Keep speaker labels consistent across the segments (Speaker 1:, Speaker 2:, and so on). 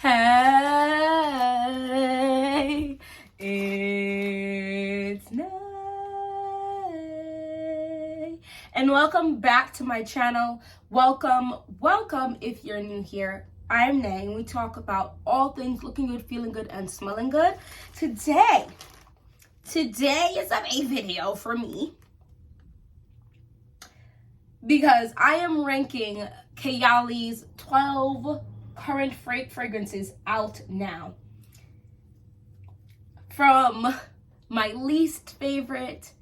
Speaker 1: Hey, it's Nay. And welcome back to my channel. Welcome if you're new here. I'm Nay, and we talk about all things looking good, feeling good, and smelling good. Today is a video for me because I am ranking KAYALI's 12 current fragrances out now, from my least favorite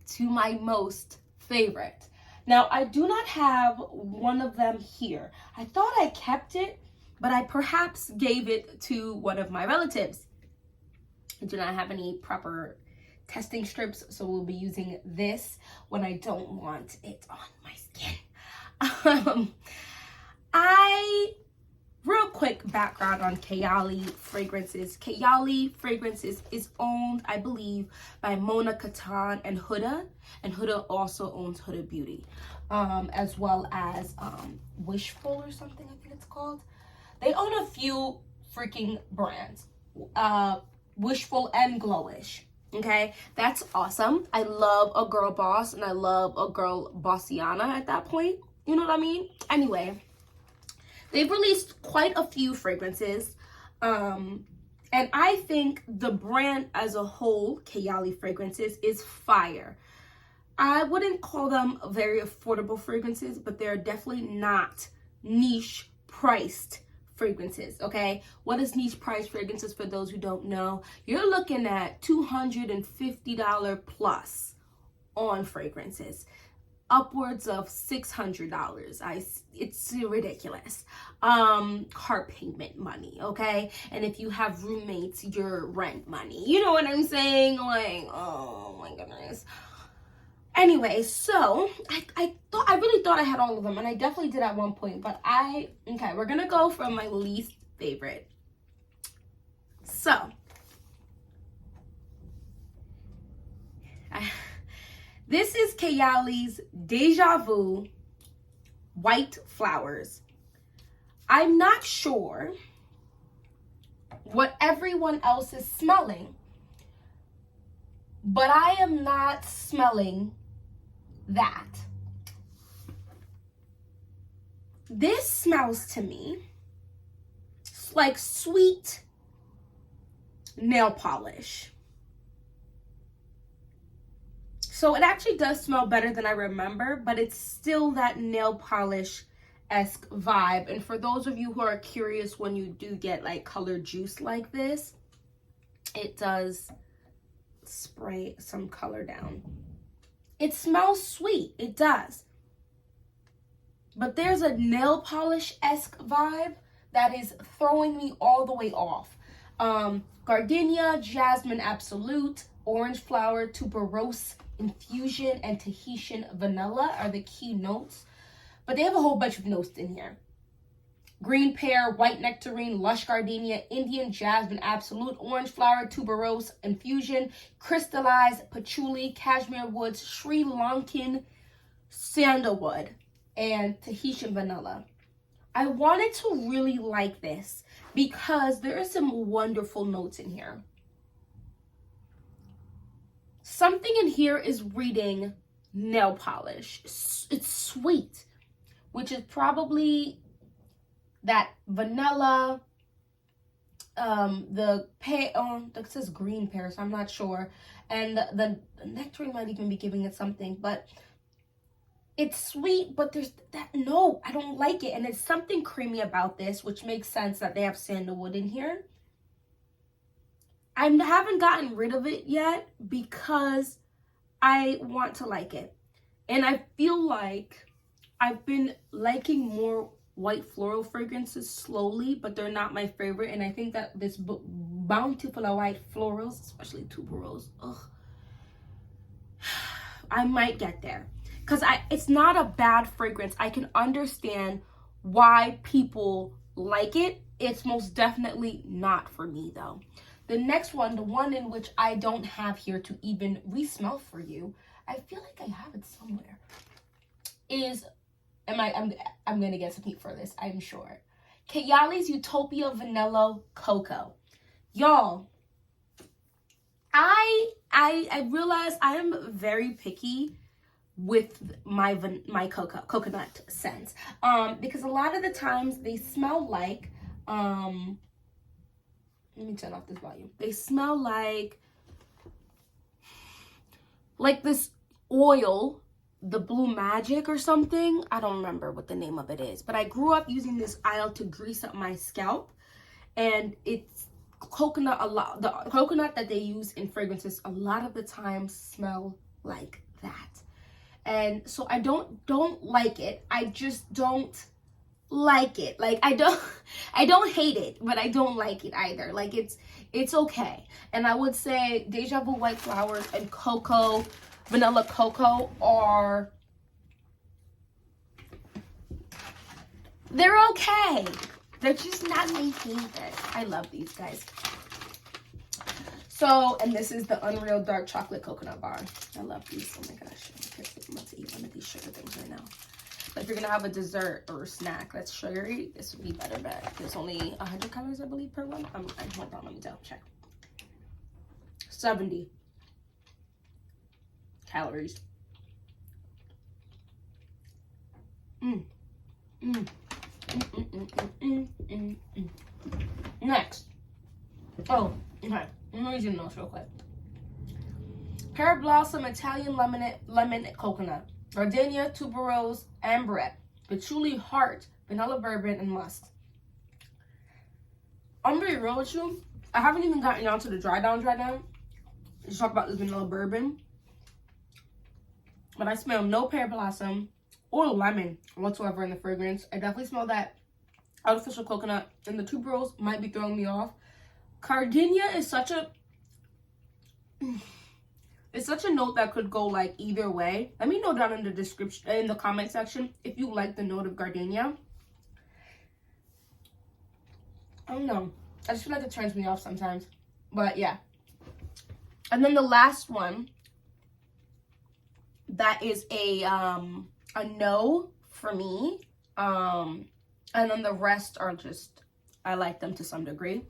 Speaker 1: to my most favorite. Now, I do not have one of them here. I thought I kept it, but I perhaps gave it to one of my relatives. I do not have any proper testing strips, so we'll be using this when I don't want it on my skin. Real quick background on KAYALI fragrances. KAYALI fragrances is owned, I believe, by Mona Katan and Huda also owns Huda Beauty, as well as Wishful or something, I think it's called. They own a few freaking brands, Wishful and Glowish. Okay, that's awesome. I love a girl boss, and I love a girl bossiana at that point. You know what I mean? Anyway, they've released quite a few fragrances. And I think the brand as a whole, KAYALI fragrances, is fire. I wouldn't call them very affordable fragrances, but they're definitely not niche priced fragrances, okay? What is niche price fragrances, for those who don't know? You're looking at $250 plus on fragrances, upwards of $600. It's ridiculous. Car payment money, okay? And if you have roommates, your rent money. You know what I'm saying? Like, oh my goodness. Anyway, so I really thought I had all of them, and I definitely did at one point, but okay, we're gonna go from my least favorite. So this is KAYALI's Deja Vu White Flowers. I'm not sure what everyone else is smelling, but I am not smelling that. This smells to me like sweet nail polish. So it actually does smell better than I remember, but it's still that nail polish-esque vibe. And for those of you who are curious, when you do get like colored juice like this, it does spray some color down. It smells sweet, it does. But there's a nail polish-esque vibe that is throwing me all the way off. Gardenia, Jasmine Absolute, Orange Flower, Tuberose Infusion, and Tahitian Vanilla are the key notes. But they have a whole bunch of notes in here. Green Pear, White Nectarine, Lush Gardenia, Indian Jasmine Absolute, Orange Flower, Tuberose Infusion, Crystallized Patchouli, Cashmere Woods, Sri Lankan Sandalwood, and Tahitian Vanilla. I wanted to really like this because there are some wonderful notes in here. Something in here is reading nail polish. It's sweet, which is probably that vanilla, that says green pear, so I'm not sure. And the nectarine might even be giving it something, but it's sweet, but there's that, no, I don't like it. And it's something creamy about this, which makes sense that they have sandalwood in here. I haven't gotten rid of it yet because I want to like it. And I feel like I've been liking more white floral fragrances slowly, but they're not my favorite. And I think that this bountiful of white florals, especially tuberose, I might get there. Because it's not a bad fragrance. I can understand why people like it. It's most definitely not for me, though. The next one, the one in which I don't have here to even re-smell for you, I feel like I have it somewhere, is, I'm gonna get some heat for this, I'm sure. KAYALI's Utopia Vanilla Cocoa. Y'all, I realize I am very picky with my coconut scents, because a lot of the times they smell like, let me turn off this volume. They smell like this oil, the Blue Magic or something. I don't remember what the name of it is, but I grew up using this oil to grease up my scalp, and it's coconut. A lot, the coconut that they use in fragrances a lot of the time smell like that. And so I don't like it. I just don't like it. Like I don't hate it, but I don't like it either. Like it's okay. And I would say Deja Vu White Flowers and Cocoa, Vanilla Cocoa they're okay. They're just not my favorite. I love these guys. So, and this is the Unreal Dark Chocolate Coconut Bar. I love these. Oh my gosh. I'm about to eat one of these sugar things right now. But if you're going to have a dessert or a snack that's sugary, this would be better. But there's only 100 calories, I believe, per one. Hold on, let me double check. 70 calories. Next. Oh, okay. I'm gonna read your notes real quick. Pear Blossom Italian Lemon Coconut, Gardenia, Tuberose, Ambrette, Patchouli Heart, Vanilla Bourbon, and Musk. I'm gonna be real with you. I haven't even gotten down to the dry down. Let's talk about this Vanilla Bourbon. But I smell no pear blossom or lemon whatsoever in the fragrance. I definitely smell that artificial coconut, and the tuberose might be throwing me off. Gardenia is such a note that could go like either way. Let me know down in the description, in the comment section, if you like the note of gardenia. I don't know. I just feel like it turns me off sometimes. But yeah. And then the last one that is a no for me. And then the rest are just, I like them to some degree.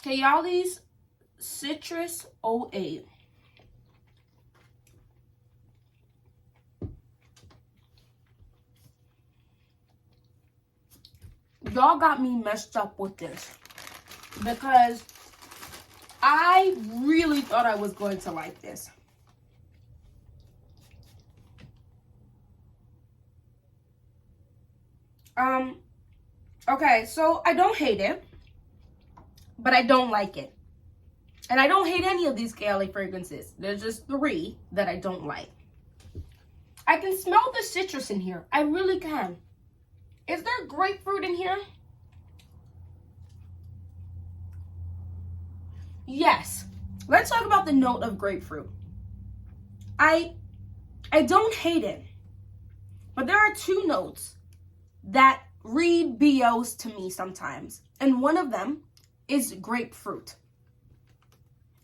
Speaker 1: KAYALI's Citrus 08. Y'all got me messed up with this because I really thought I was going to like this. Okay, so I don't hate it, but I don't like it. And I don't hate any of these KAYALI fragrances. There's just 3 that I don't like. I can smell the citrus in here. I really can. Is there grapefruit in here? Yes. Let's talk about the note of grapefruit. I don't hate it, but there are 2 notes that read BOs to me sometimes. And one of them is grapefruit.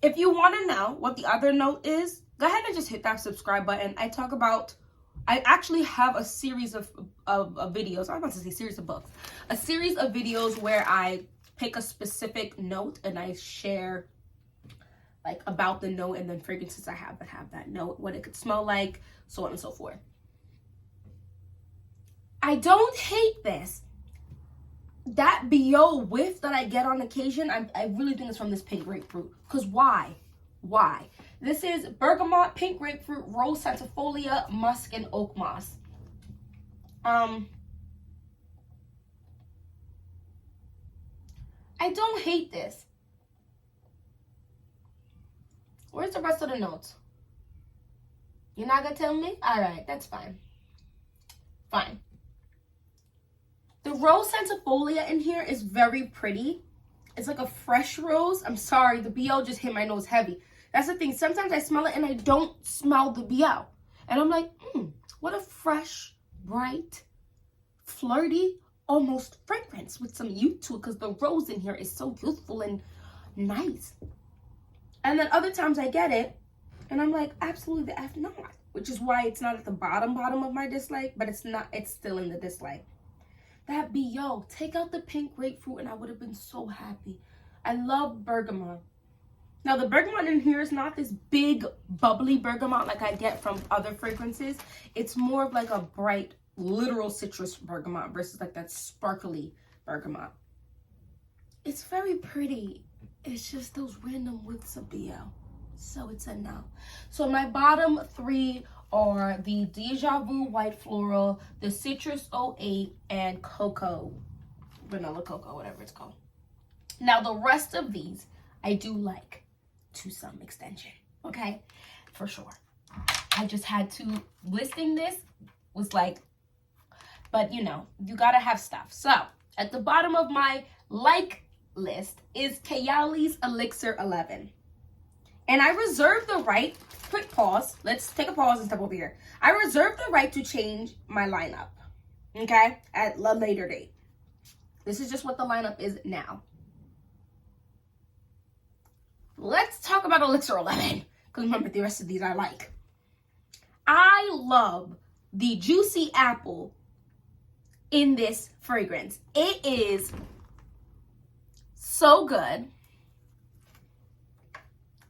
Speaker 1: If you want to know what the other note is, go ahead and just hit that subscribe button. I actually have a series of videos. I'm about to say series of books. A series of videos where I pick a specific note and I share like about the note and then fragrances I have that have that note, what it could smell like, so on and so forth. I don't hate this. That BO whiff that I get on occasion, I really think it's from this pink grapefruit. Because why? Why? This is bergamot, pink grapefruit, rose centifolia, musk, and oak moss. I don't hate this. Where's the rest of the notes? You're not gonna tell me? Alright, that's fine. Fine. The rose centifolia in here is very pretty. It's like a fresh rose. I'm sorry, the BO just hit my nose heavy. That's the thing. Sometimes I smell it and I don't smell the BO. And I'm like, what a fresh, bright, flirty, almost fragrance with some youth to it, because the rose in here is so youthful and nice. And then other times I get it and I'm like, absolutely the F not. Which is why it's not at the bottom of my dislike, but it's still in the dislike. That'd be, yo, take out the pink grapefruit and I would have been so happy. I love bergamot. Now, the bergamot in here is not this big, bubbly bergamot like I get from other fragrances. It's more of like a bright, literal citrus bergamot versus like that sparkly bergamot. It's very pretty. It's just those random whiffs of BO. So it's a no. So my bottom three are the Deja Vu White Floral, the Citrus 08, and Cocoa, Vanilla Cocoa, whatever it's called. Now, the rest of these I do like to some extension, okay? For sure. I just had to, listing this was like, but you know, you gotta have stuff. So, at the bottom of my like list is KAYALI's Elixir 11. And I reserve the right, quick pause, let's take a pause and step over here. I reserve the right to change my lineup, okay, at a later date. This is just what the lineup is now. Let's talk about Elixir 11, because remember, the rest of these I like. I love the juicy apple in this fragrance. It is so good.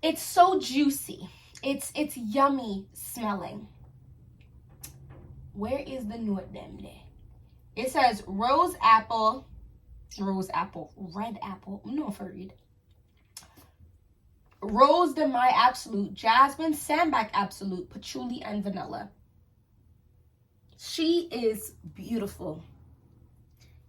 Speaker 1: It's so juicy. It's yummy smelling. Where is the note them there? It says red apple. No, for read. Rose de Mai Absolute, Jasmine, Sandbag Absolute, Patchouli, and Vanilla. She is beautiful.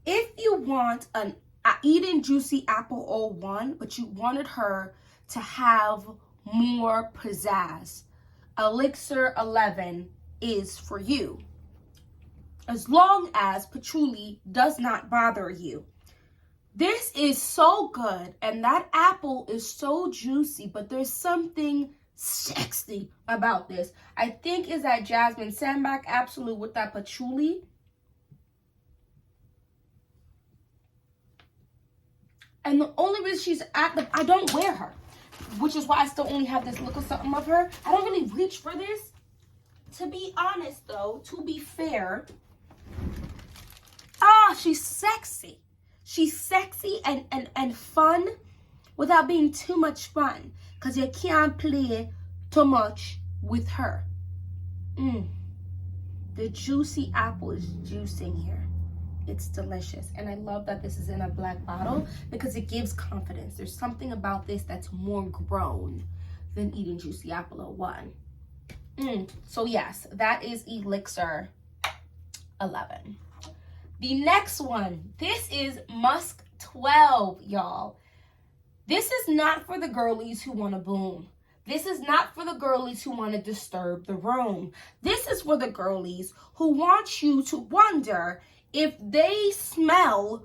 Speaker 1: If you want an Eden Juicy Apple 01, but you wanted her to have more pizzazz, Elixir 11 is for you. As long as patchouli does not bother you. This is so good, and that apple is so juicy, but there's something sexy about this. I think is that Jasmine Sandbag Absolute with that patchouli. And the only reason she's I don't wear her, which is why I still only have this little something of her. I don't really reach for this. To be honest, though, to be fair, she's sexy. She's sexy and fun without being too much fun, because you can't play too much with her. The juicy apple is juicing here. It's delicious. And I love that this is in a black bottle because it gives confidence. There's something about this that's more grown than Eden Juicy Apple 01. So yes, that is Elixir 11. The next one, this is Musk 12, y'all. This is not for the girlies who want to boom. This is not for the girlies who want to disturb the room. This is for the girlies who want you to wonder if they smell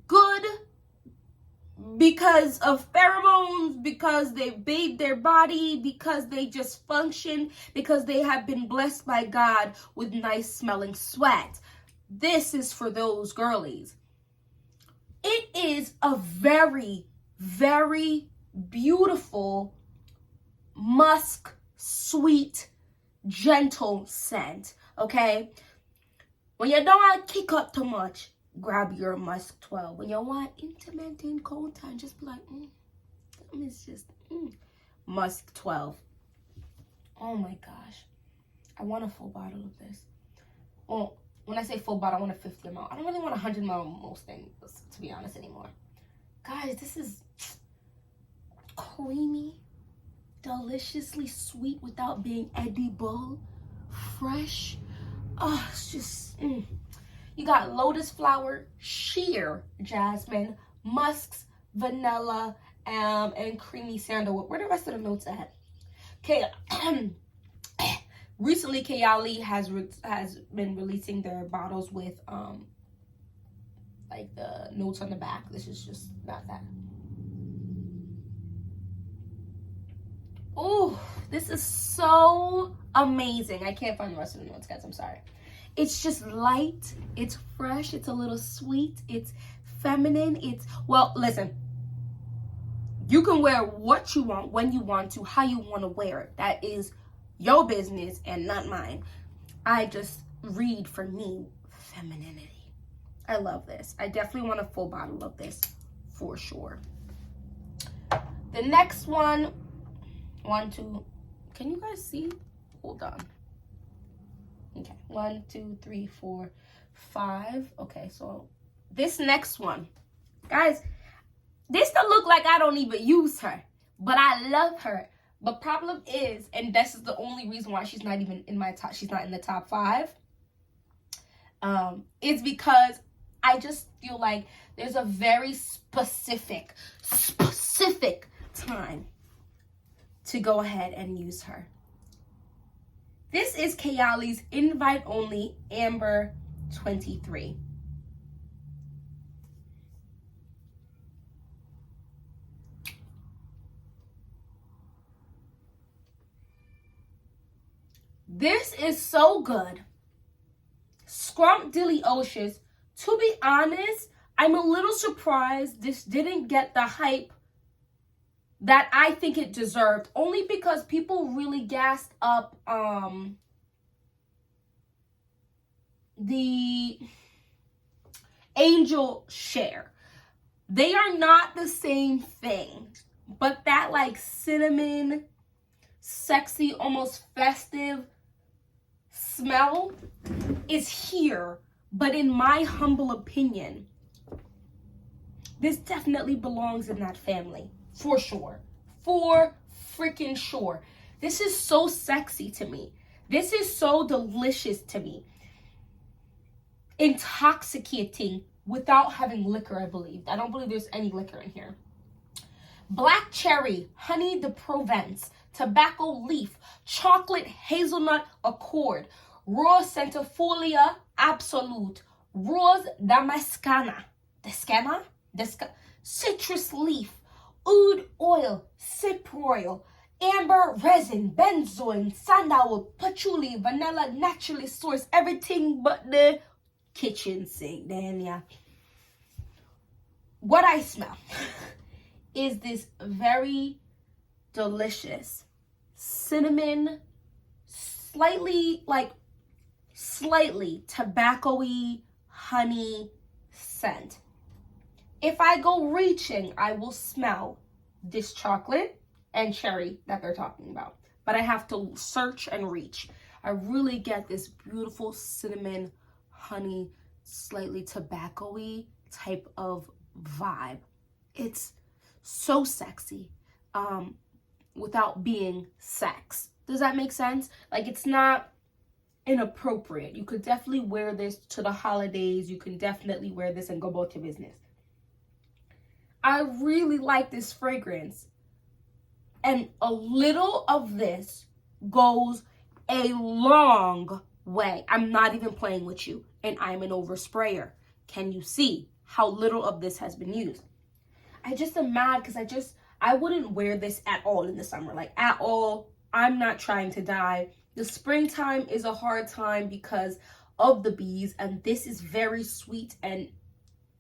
Speaker 1: good because of pheromones, because they bathe their body, because they just function, because they have been blessed by God with nice smelling sweat. This is for those girlies. It is a very, very beautiful, musk, sweet, gentle scent, okay? When you don't want to kick up too much, grab your Musk 12. When you want intimate and cold time, just be like, it's just, Musk 12. Oh my gosh. I want a full bottle of this. Well, when I say full bottle, I want a 50 ml. I don't really want 100 ml most things, to be honest, anymore. Guys, this is creamy, deliciously sweet without being edible, fresh. Oh, it's just, You got lotus flower, sheer jasmine, musks, vanilla, and creamy sandalwood. Where the rest of the notes at? Okay. Recently, KAYALI has been releasing their bottles with like the notes on the back. This is just not that. Oh, this is so amazing. I can't find the rest of the notes, guys. I'm sorry. It's just light. It's fresh. It's a little sweet. It's feminine. Well, listen. You can wear what you want, when you want to, how you want to wear it. That is your business and not mine. I just read for me femininity. I love this. I definitely want a full bottle of this for sure. The next one, can you guys see? Hold on. Okay, 1, 2, 3, 4, 5. Okay, so this next one, guys, this don't look like I don't even use her, but I love her. But problem is, and this is the only reason why she's not even in my top, she's not in the top 5, is because I just feel like there's a very specific time to go ahead and use her. This is KAYALI's Invite Only Amber 23. This is so good. Scrumptious. To be honest, I'm a little surprised this didn't get the hype that I think it deserved, only because people really gassed up the Angel share. They are not the same thing, but that like cinnamon, sexy, almost festive smell is here. But in my humble opinion, this definitely belongs in that family. For sure. For freaking sure. This is so sexy to me. This is so delicious to me. Intoxicating without having liquor, I believe. I don't believe there's any liquor in here. Black cherry, honey de Provence, tobacco leaf, chocolate hazelnut accord, rose centifolia absolute, rose damascana, citrus leaf, oud oil, cyproyal, amber resin, benzoin, sandalwood, patchouli, vanilla, naturally sourced, everything but the kitchen sink. Damn, yeah. What I smell is this very delicious cinnamon, slightly tobacco-y honey scent. If I go reaching, I will smell this chocolate and cherry that they're talking about. But I have to search and reach. I really get this beautiful cinnamon, honey, slightly tobacco-y type of vibe. It's so sexy without being sex. Does that make sense? Like, it's not inappropriate. You could definitely wear this to the holidays. You can definitely wear this and go about your business. I really like this fragrance. And a little of this goes a long way. I'm not even playing with you. And I'm an oversprayer. Can you see how little of this has been used? I just am mad because I wouldn't wear this at all in the summer. Like, at all. I'm not trying to die. The springtime is a hard time because of the bees. And this is very sweet and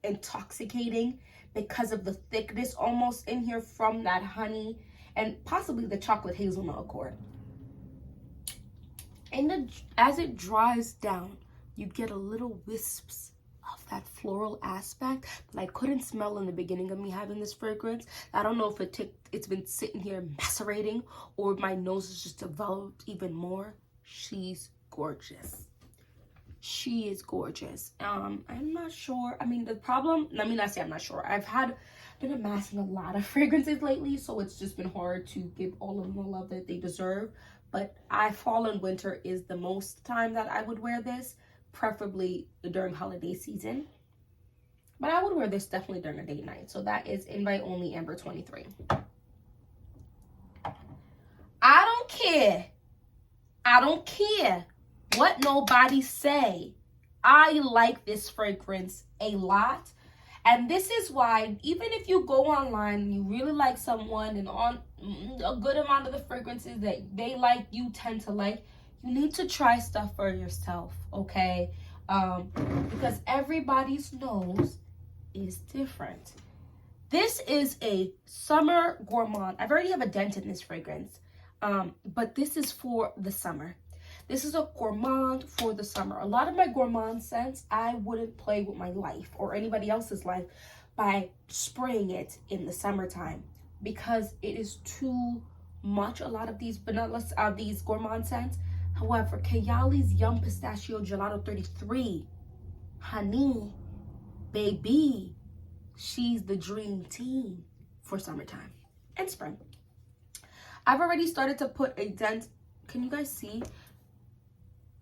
Speaker 1: intoxicating because of the thickness almost in here from that honey and possibly the chocolate hazelnut accord. And as it dries down, you get a little wisps of that floral aspect that I couldn't smell in the beginning of me having this fragrance. I don't know if it's been sitting here macerating or my nose has just developed even more. She's gorgeous. She is gorgeous. I'm not sure. I mean, let me not say I'm not sure. I've been amassing a lot of fragrances lately, so it's just been hard to give all of them the love that they deserve. But fall and winter is the most time that I would wear this, preferably during holiday season. But I would wear this definitely during a date night. So that is Invite Only Amber 23. I don't care what nobody say. I like this fragrance a lot. And this is why, even if you go online and you really like someone and on a good amount of the fragrances that they like, you tend to like, you need to try stuff for yourself, okay? Because everybody's nose is different. This is a summer gourmand. I already have a dent in this fragrance, but this is for the summer. This is a gourmand for the summer. A lot of my gourmand scents, I wouldn't play with my life or anybody else's life by spraying it in the summertime because it is too much. A lot of these vanillas, these gourmand scents. However, KAYALI's Yum Pistachio Gelato 33, honey, baby, she's the dream team for summertime and spring. I've already started to put a dent. Can you guys see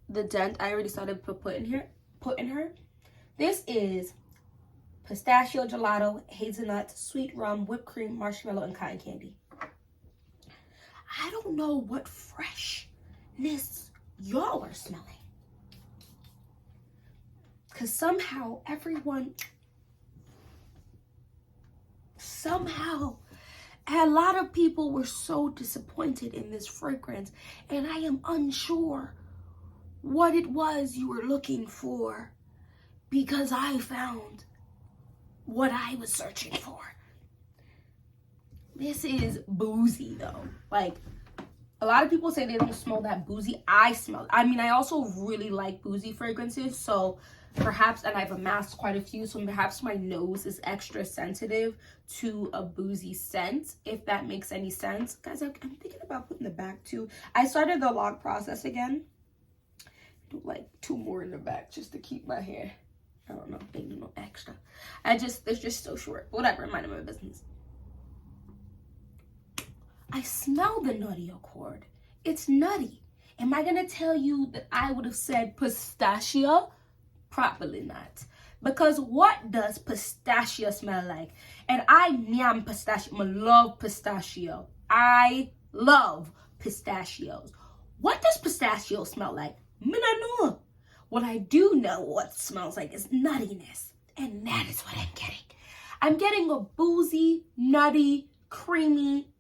Speaker 1: the dent I already started to put in her? This is pistachio gelato, hazelnut, sweet rum, whipped cream, marshmallow, and cotton candy. I don't know what freshness y'all are smelling, because somehow a lot of people were so disappointed in this fragrance, and I am unsure what it was you were looking for, because I found what I was searching for. This is boozy though. Like, a lot of people say they don't smell that boozy. I smell it. I mean, I also really like boozy fragrances, so perhaps, and I've amassed quite a few, so perhaps my nose is extra sensitive to a boozy scent, if that makes any sense. Guys, I'm thinking about putting the back too. I started the lock process again. Do like 2 more in the back just to keep my hair, I don't know, being a little extra. It's just so short. Whatever, mind my business. I smell the nutty accord. It's nutty. Am I gonna tell you that I would have said pistachio? Probably not. Because what does pistachio smell like? And I yum pistachio. I love pistachio. I love pistachios. What does pistachio smell like? I don't know. What I do know what it smells like is nuttiness. And that is what I'm getting. I'm getting a boozy, nutty, creamy,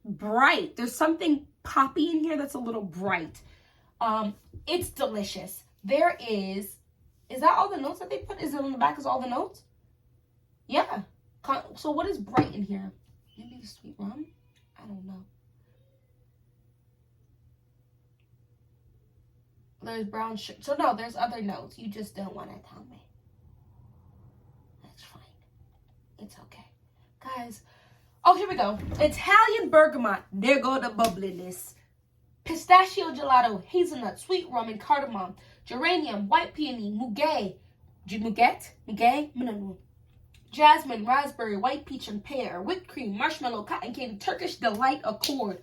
Speaker 1: bright. There's something poppy in here that's a little bright. It's delicious. There is that all the notes that they put? Is it on the back is all the notes? Yeah. So what is bright in here? Maybe sweet rum? I don't know. There's brown sugar. So no, there's other notes. You just don't want to tell me. That's fine. It's okay. Guys, oh, here we go. Italian bergamot. There go the bubbliness. Pistachio gelato, hazelnut, sweet rum, and cardamom. Geranium, white peony, muguet. Jasmine, raspberry, white peach, and pear. Whipped cream, marshmallow, cotton candy, Turkish delight accord.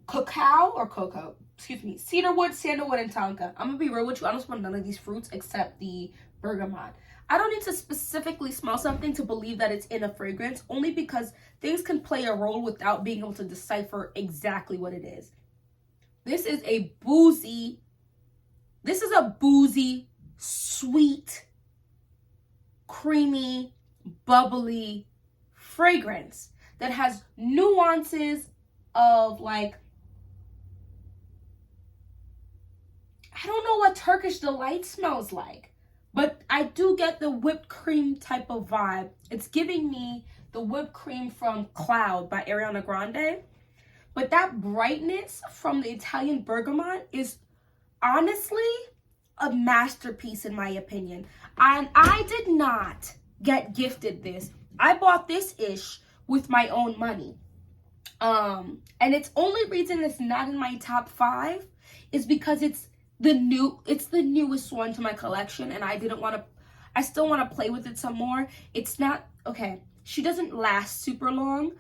Speaker 1: Cocoa. Excuse me. Cedarwood, sandalwood, and tonka. I'm gonna be real with you. I don't smell none of these fruits except the bergamot. I don't need to specifically smell something to believe that it's in a fragrance, only because things can play a role without being able to decipher exactly what it is. This is a boozy, sweet, creamy, bubbly fragrance that has nuances of, like, I don't know what Turkish delight smells like, but I do get the whipped cream type of vibe. It's giving me the whipped cream from Cloud by Ariana Grande. But that brightness from the Italian bergamot is honestly a masterpiece in my opinion. And I did not get gifted this. I bought this ish with my own money. And it's only reason it's not in my top 5 is because it's the newest one to my collection, and I still want to play with it some more. It's not, okay, she doesn't last super long.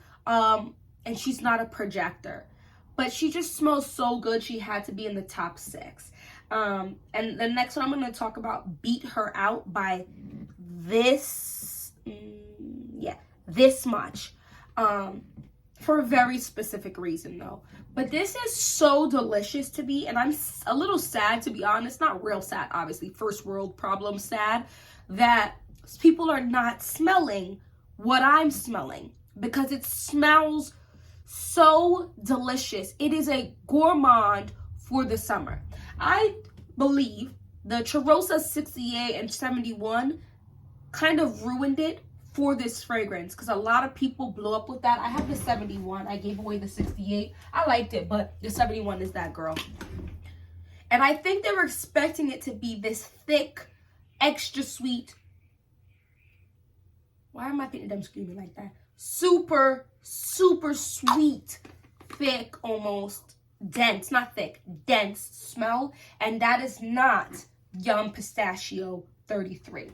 Speaker 1: And she's not a projector, but she just smells so good. She had to be in the top 6. And the next one I'm going to talk about, Beat Her Out by this much. For a very specific reason though. But this is so delicious to me, and I'm a little sad, to be honest. Not real sad, obviously, first world problem sad, that people are not smelling what I'm smelling, because it smells so delicious. It is a gourmand for the summer. I believe the Charosa 68 and 71 kind of ruined it for this fragrance, because a lot of people blow up with that. I have the 71. I gave away the 68. I liked it, but the 71 is that girl. And I think they were expecting it to be this thick, extra sweet. Why am I thinking them screaming like that? Super, super sweet, thick, almost dense, not thick, dense smell. And that is not Yum Pistachio 33.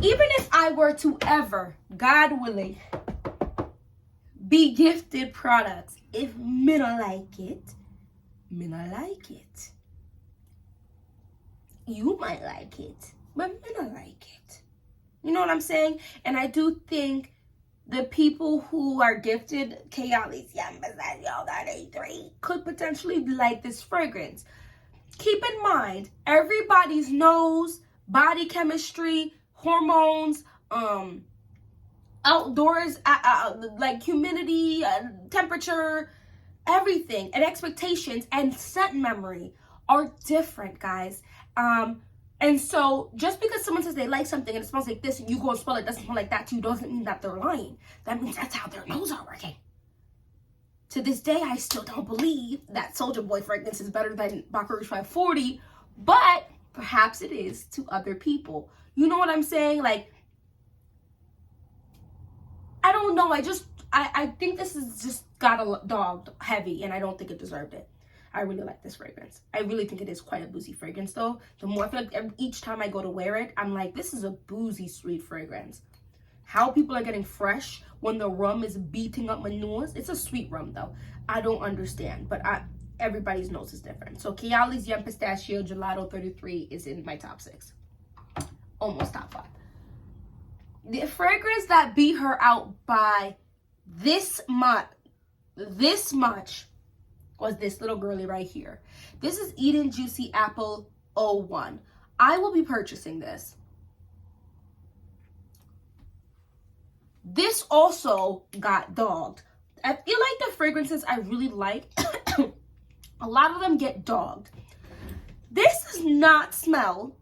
Speaker 1: Even if I were to ever, God willing, be gifted products, if me not like it, me not like it. You might like it, but me not like it. You know what I'm saying? And I do think the people who are gifted KAYALI's Yum Pistachio 33 could potentially like this fragrance. Keep in mind, everybody's nose, body chemistry, hormones, outdoors, like humidity, temperature, everything, and expectations and scent memory are different, guys. And so just because someone says they like something and it smells like this and you go and smell it doesn't smell like that too, doesn't mean that they're lying. That means that's how their nose are working. To this day, I still don't believe that Soulja Boy fragrance is better than Baca Rouge 540, but perhaps it is to other people. You know what I'm saying? Like, I don't know. I think this is just got a dogged heavy, and I don't think it deserved it. I really like this fragrance. I really think it is quite a boozy fragrance, though. The more I feel like each time I go to wear it, I'm like, this is a boozy, sweet fragrance. How people are getting fresh when the rum is beating up my nose. It's a sweet rum, though. I don't understand, but everybody's nose is different. So KAYALI's Yum Pistachio Gelato 33 is in my top 6. Almost top 5. The fragrance that beat her out by this much was this little girly right here. This is Eden Juicy Apple 01. I will be purchasing this. This also got dogged. I feel like the fragrances I really like, a lot of them get dogged. This does not smell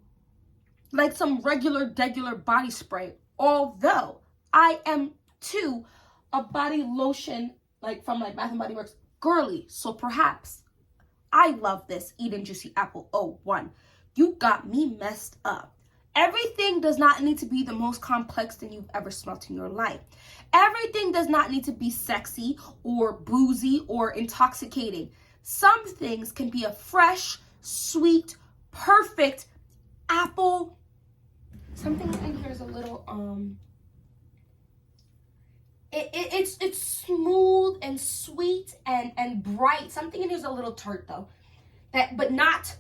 Speaker 1: like some regular body spray, although I am too a body lotion like from like Bath & Body Works girly, so perhaps I love this Eden Juicy Apple 01. You got me messed up. Everything does not need to be the most complex thing you've ever smelled in your life. Everything does not need to be sexy or boozy or intoxicating. Some things can be a fresh, sweet, perfect apple. Something in here is a little it's smooth and sweet and bright. Something in here is a little tart though. But not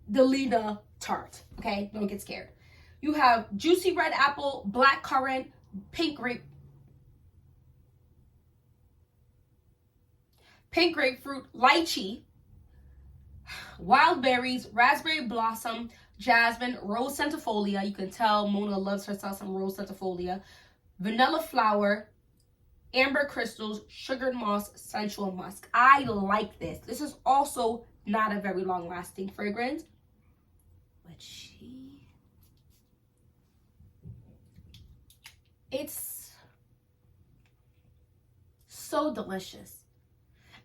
Speaker 1: the Lena tart. Okay, don't get scared. You have juicy red apple, black currant, pink grapefruit, lychee, wild berries, raspberry blossom, jasmine, rose centifolia. You can tell Mona loves herself some rose centifolia. Vanilla flower, amber crystals, sugared moss, sensual musk. I like this. This is also not a very long lasting fragrance, but it's so delicious.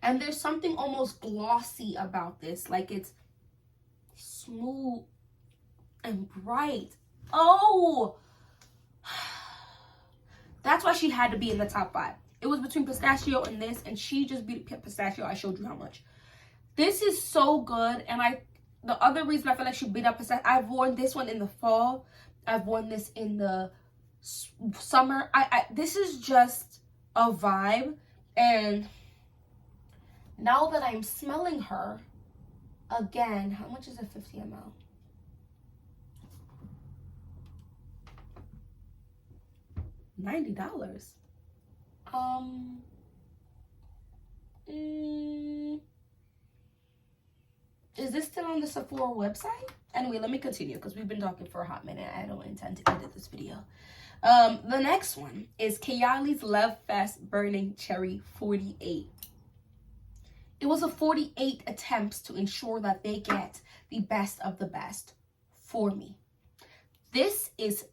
Speaker 1: And there's something almost glossy about this, like it's smooth and bright. Oh, that's why she had to be in the top 5. It was between pistachio and this, and she just beat pistachio. I showed you how much. This is so good, and the other reason I feel like she beat up pistachio, I've worn this one in the fall. I've worn this in the summer. This is just a vibe, and now that I'm smelling her again, how much is a 50 ml? $90. Is this still on the Sephora website? Anyway, let me continue because we've been talking for a hot minute. I don't intend to edit this video. The next one is KAYALI's Love Fest Burning Cherry 48. It was a 48 attempts to ensure that they get the best of the best for me. This is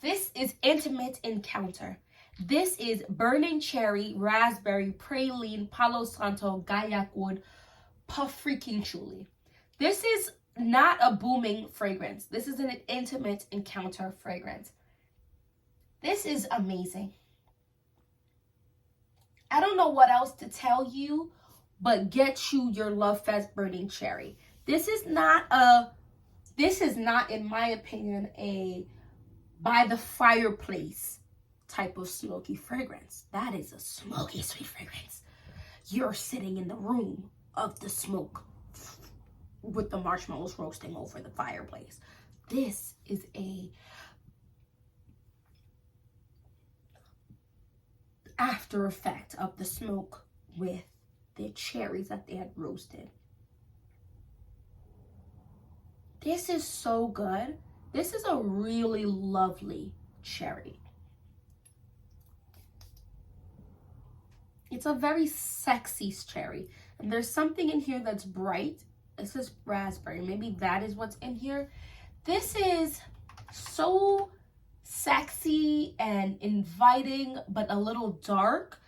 Speaker 1: This is Intimate Encounter. This is burning cherry, raspberry, praline, palo santo, gaiac wood, puff freaking chuli. This is not a booming fragrance. This is an intimate encounter fragrance. This is amazing. I don't know what else to tell you, but get you your Love Fest burning cherry. This is not, in my opinion, a by the fireplace type of smoky fragrance. That is a smoky sweet fragrance. You're sitting in the room of the smoke with the marshmallows roasting over the fireplace. This is a after effect of the smoke with the cherries that they had roasted. This is so good. This is a really lovely cherry. It's a very sexy cherry. And there's something in here that's bright. This is raspberry. Maybe that is what's in here. This is so sexy and inviting, but a little dark.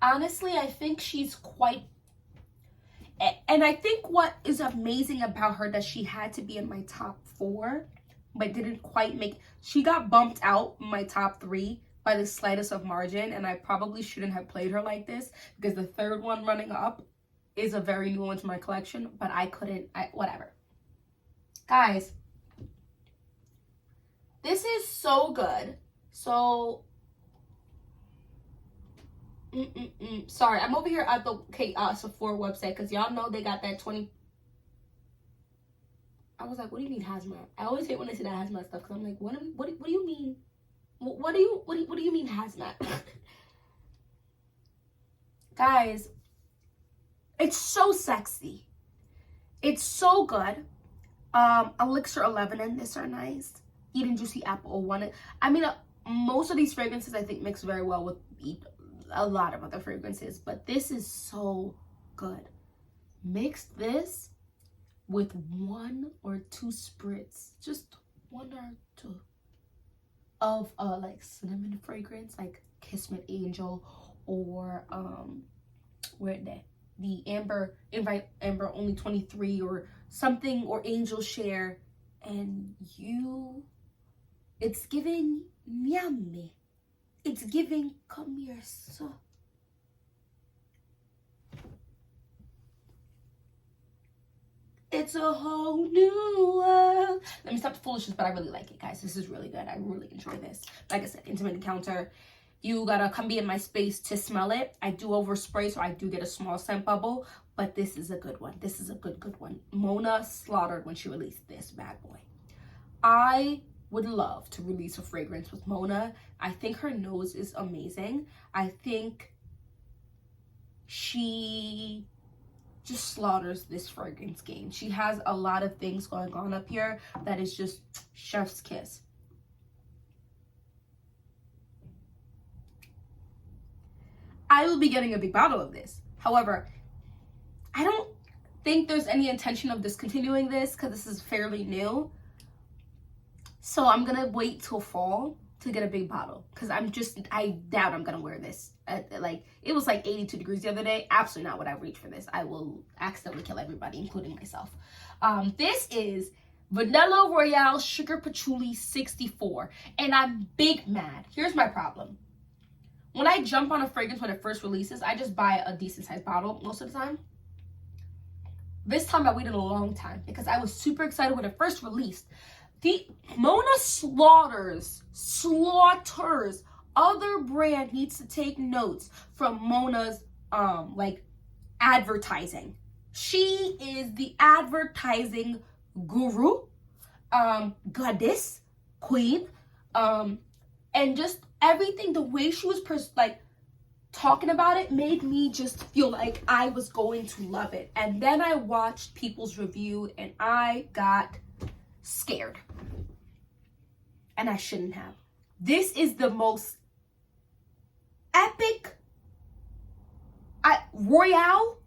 Speaker 1: Honestly, I think she's quite, and I think what is amazing about her that she had to be in my top 4, but didn't quite make, she got bumped out in my top 3 by the slightest of margin, and I probably shouldn't have played her like this, because the third one running up is a very new one to my collection, but I couldn't, whatever. Guys, this is so good. So, sorry, I'm over here at the Sephora website, because y'all know they got that 20. I was like, what do you mean hazmat? I always hate when they say that hazmat stuff, because I'm like, what do you mean? What do you mean hazmat? Guys, it's so sexy. It's so good. Elixir 11 and this are nice. Eating Juicy Apple 01. I mean, most of these fragrances I think mix very well with a lot of other fragrances, but this is so good. Mix this with 1 or 2 spritz, just 1 or 2 of like cinnamon fragrance, like Kismet Angel, or where they the Amber Invite Amber Only 23 or something, or Angel Share, and it's giving yummy. It's giving come here, so. It's a whole new world. Let me stop the foolishness, but I really like it, guys. This is really good. I really enjoy this. Like I said, Intimate Encounter. You gotta come be in my space to smell it. I do overspray, so I do get a small scent bubble, but this is a good one. This is a good one. Mona slaughtered when she released this bad boy. I would love to release a fragrance with Mona. I think her nose is amazing. I think she just slaughters this fragrance game. She has a lot of things going on up here that is just chef's kiss. I will be getting a big bottle of this. However, I don't think there's any intention of discontinuing this because this is fairly new. So I'm gonna wait till fall to get a big bottle because I doubt I'm gonna wear this. Like, it was like 82 degrees the other day. Absolutely not what I reach for this. I will accidentally kill everybody, including myself. This is Vanilla Royale Sugar Patchouli 64, and I'm big mad. Here's my problem. When I jump on a fragrance when it first releases, I just buy a decent sized bottle most of the time. This time I waited a long time because I was super excited when it first released. The Mona slaughters. Other brand needs to take notes from Mona's like advertising. She is the advertising guru, goddess, queen, and just everything, the way she was talking about it made me just feel like I was going to love it. And then I watched people's review and I got scared. And I shouldn't have. This is the most epic royal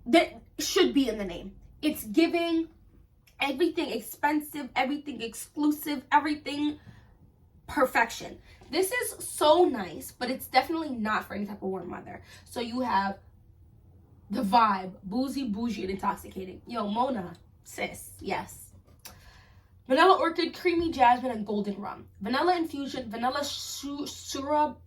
Speaker 1: that should be in the name. It's giving Everything expensive, everything exclusive, everything perfection. This is so nice, but it's definitely not for any type of warm weather. So you have the vibe, boozy, bougie, and intoxicating. Yo, Mona, sis, yes. Vanilla orchid, creamy jasmine, and golden rum. Vanilla infusion, vanilla syrup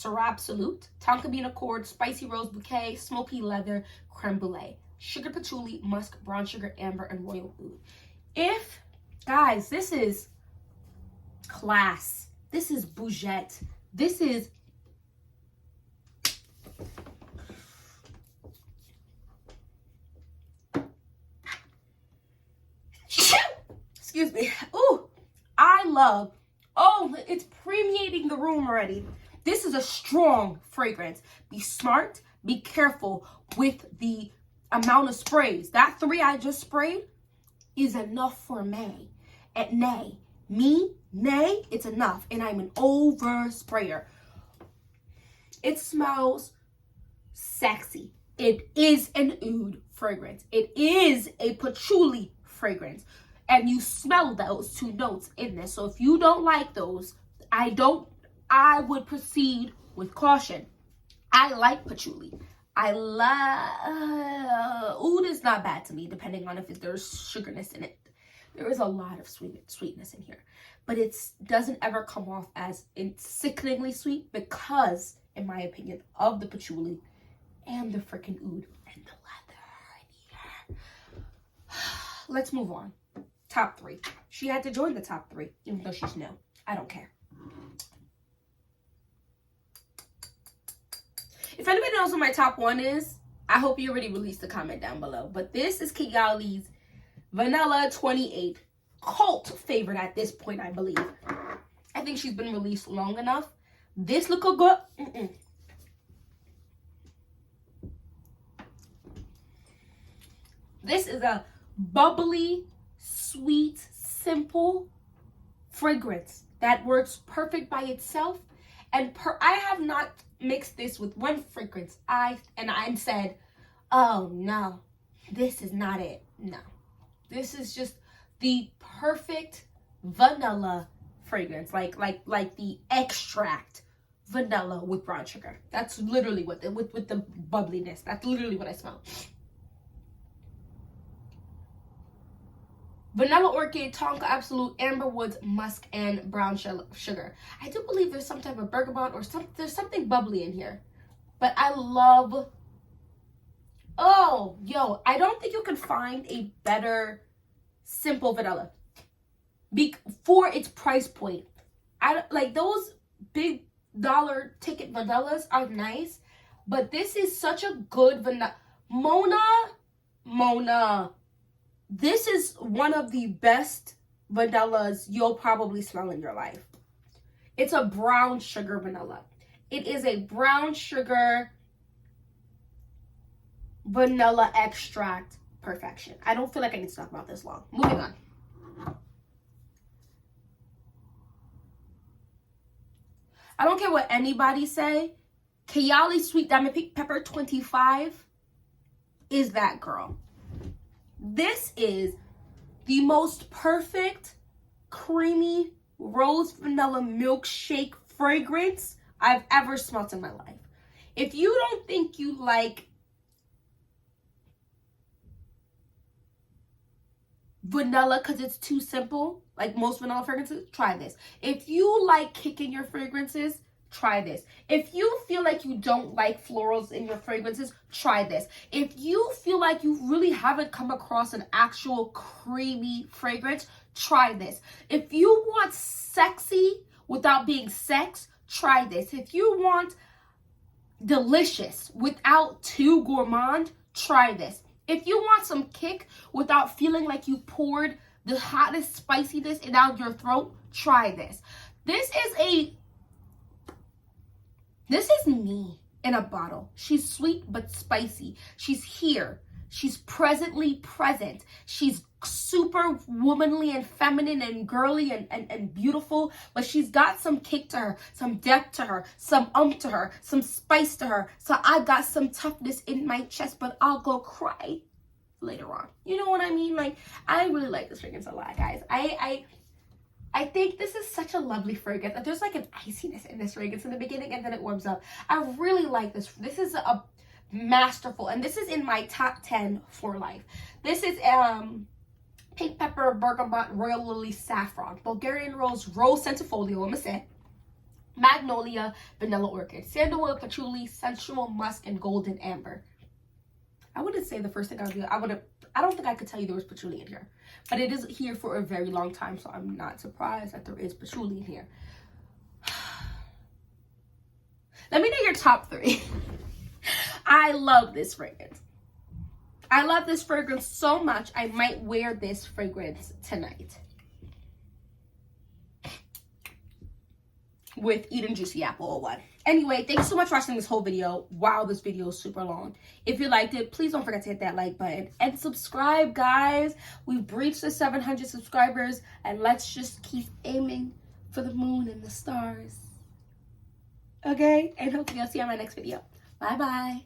Speaker 1: absolute, tonka bean accord, spicy rose bouquet, smoky leather, creme brulee. Sugar patchouli, musk, brown sugar, amber, and royal oud. Guys, this is class. This is bougette. This is excuse me. Ooh, I love. Oh, it's permeating the room already. This is a strong fragrance. Be smart. Be careful with the amount of sprays. That 3 I just sprayed is enough for me. At nay, it's enough. And I'm an over sprayer. It smells sexy. It is an oud fragrance. It is a patchouli fragrance. And you smell those 2 notes in this. So if you don't like those, I would proceed with caution. I like patchouli. I love oud is not bad to me, depending on if there's sugarness in it. There is a lot of sweetness in here, but it doesn't ever come off as sickeningly sweet because, in my opinion, of the patchouli and the freaking oud and the leather in here. Let's move on. Top 3. She had to join the top 3, even though she's new. I don't care. If anybody knows what my top 1 is, I hope you already released a comment down below. But this is KAYALI's Vanilla 28. Cult favorite at this point, I believe. I think she's been released long enough. This look good. This is a bubbly, sweet, simple fragrance that works perfect by itself. And I have not mixed this with one fragrance. I said, oh no, this is not it. No, this is just the perfect vanilla fragrance, like the extract vanilla with brown sugar. That's literally what with the bubbliness. That's literally what I smell. Vanilla orchid, tonka absolute, amber woods, musk, and brown sugar. I do believe there's some type of bergamot or there's something bubbly in here. But I love. Oh, yo, I don't think you can find a better simple vanilla for its price point. I like those big dollar ticket vanillas are nice, but this is such a good vanilla. Mona. This is one of the best vanillas you'll probably smell in your life. It's a brown sugar vanilla. It is a brown sugar vanilla extract perfection. I don't feel like I need to talk about this long. Moving on. I don't care what anybody say. KAYALI Sweet Diamond Pepper 25 is that girl. This is the most perfect creamy rose vanilla milkshake fragrance I've ever smelled in my life. If you don't think you like vanilla because it's too simple, like most vanilla fragrances, try this. If you like kick in your fragrances, try this. If you feel like you don't like florals in your fragrances, try this. If you feel like you really haven't come across an actual creamy fragrance, try this. If you want sexy without being sex, try this. If you want delicious without too gourmand, try this. If you want some kick without feeling like you poured the hottest spiciness down your throat, try this. This is me in a bottle. She's sweet but spicy. She's here. She's presently present. She's super womanly and feminine and girly and beautiful, but she's got some kick to her, some depth to her, some to her, some spice to her. So I got some toughness in my chest, but I'll go cry later on. You know what I mean? Like, I really like this fragrance a lot, guys. I think this is such a lovely fragrance. There's like an iciness in this fragrance in the beginning, and then it warms up. I really like this. This is a masterful, and this is in my top 10 for life. This is pink pepper, bergamot, royal lily, saffron, Bulgarian rose, rose centifolio, I'm gonna say, magnolia, vanilla orchid, sandalwood, patchouli, sensual musk, and golden amber. I wouldn't say the first thing I would do. I don't think I could tell you there was patchouli in here, but it is here for a very long time, so I'm not surprised that there is patchouli in here. Let me know your top 3. I love this fragrance. I love this fragrance so much, I might wear this fragrance tonight with Eating Juicy Apple 01. Anyway, thanks so much for watching this whole video. Wow, this video is super long. If you liked it, please don't forget to hit that like button and subscribe, guys. We've breached the 700 subscribers, and let's just keep aiming for the moon and the stars. Okay? And hopefully I'll see you on my next video. Bye-bye.